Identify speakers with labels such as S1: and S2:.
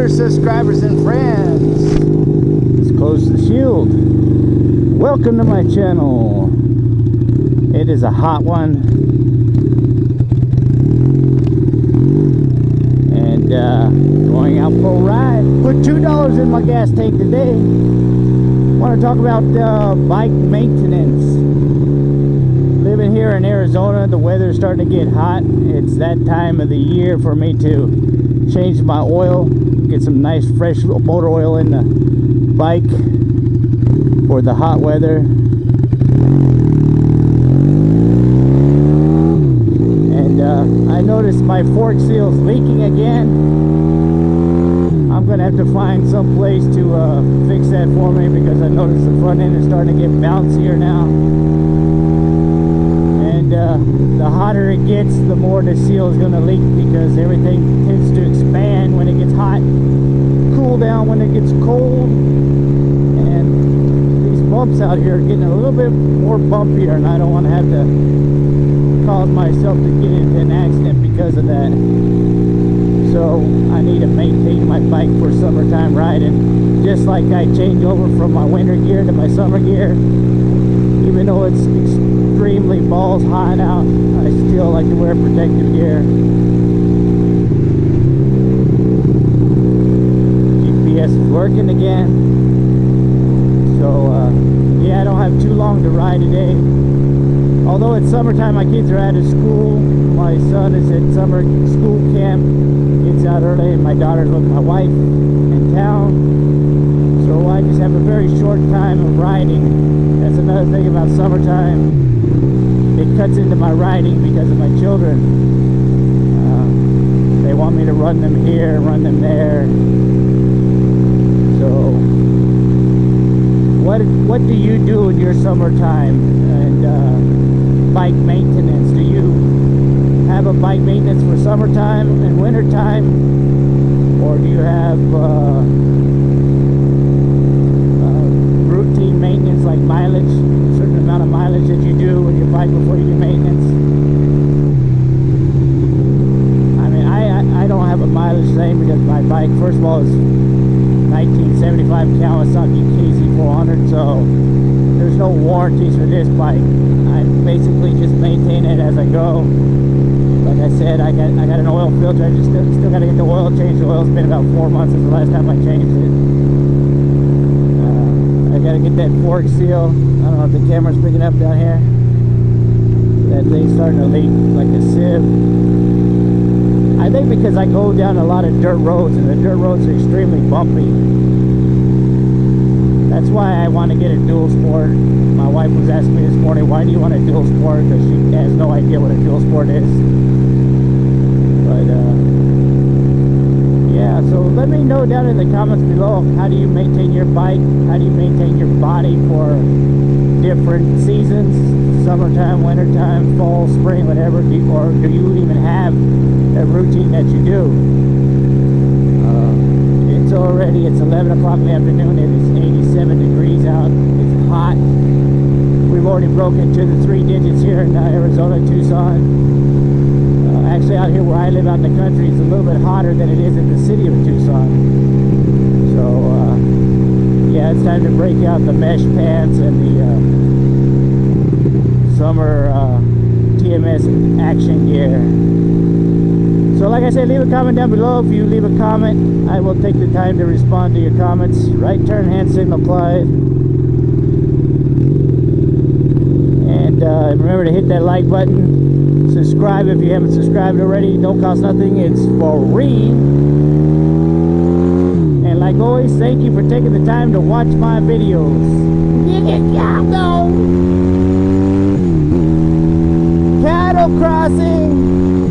S1: viewers, subscribers, and friends. Let's close the shield. Welcome to my channel. It is a hot one. And going out for a ride. Put $2 in my gas tank today. Want to talk about bike maintenance. Living here in Arizona, the weather's starting to get hot. It's that time of the year for me to change my oil, get some nice fresh motor oil in the bike for the hot weather. And I noticed my fork seal's leaking again. I'm gonna have to find some place to fix that for me, because I noticed the front end is starting to get bouncier now. The hotter it gets, the more the seal is going to leak, because everything tends to expand when it gets hot, cool down when it gets cold. And these bumps out here are getting a little bit more bumpier, and I don't want to have to cause myself to get into an accident because of that. So I need to maintain my bike for summertime riding, just like I change over from my winter gear to my summer gear. Even though it's extremely balls hot out, I still like to wear protective gear. GPS is working again. So yeah, I don't have too long to ride today. Although it's summertime, my kids are out of school. My son is at summer school camp. Gets out early, and my daughter's with my wife in town. So I just have a very short time of riding. That's another thing about summertime. It cuts into my riding because of my children. They want me to run them here, run them there. So what do you do in your summertime and bike maintenance? Do you have a bike maintenance for summertime and wintertime, or do you have routine maintenance like mileage, a certain amount of mileage that you do with your bike before you do maintenance? I mean, I don't have a mileage thing, because my bike, first of all, is 1975 Kawasaki KZ400, so there's no warranties for this bike. I basically just maintain it as I go. Like I said, I got an oil filter. I just still got to get the oil changed. The oil's been about 4 months since the last time I changed it. I got to get that fork seal. I don't know if the camera's picking up down here. That thing's starting to leak like a sieve. I think because I go down a lot of dirt roads, and the dirt roads are extremely bumpy. That's why I want to get a dual sport. My wife was asking me this morning, why do you want a dual sport? Because she has no idea what a dual sport is. But yeah, so let me know down in the comments below, how do you maintain your bike? How do you maintain your body for different seasons? Summertime, wintertime, fall, spring, whatever. Or do you even have a routine that you do? It's 11 o'clock in the afternoon. It is 87 degrees out. It's hot. We've already broken into the 3 digits here in Arizona, Tucson. Actually, out here where I live out in the country, it's a little bit hotter than it is in the city of Tucson. So yeah, it's time to break out the mesh pants and the summer TMS action gear. So like I said, leave a comment down below. If you leave a comment, I will take the time to respond to your comments. Right turn, hand signal applied. And remember to hit that like button. Subscribe if you haven't subscribed already. Don't cost nothing. It's free. And like always, thank you for taking the time to watch my videos. Cattle crossing.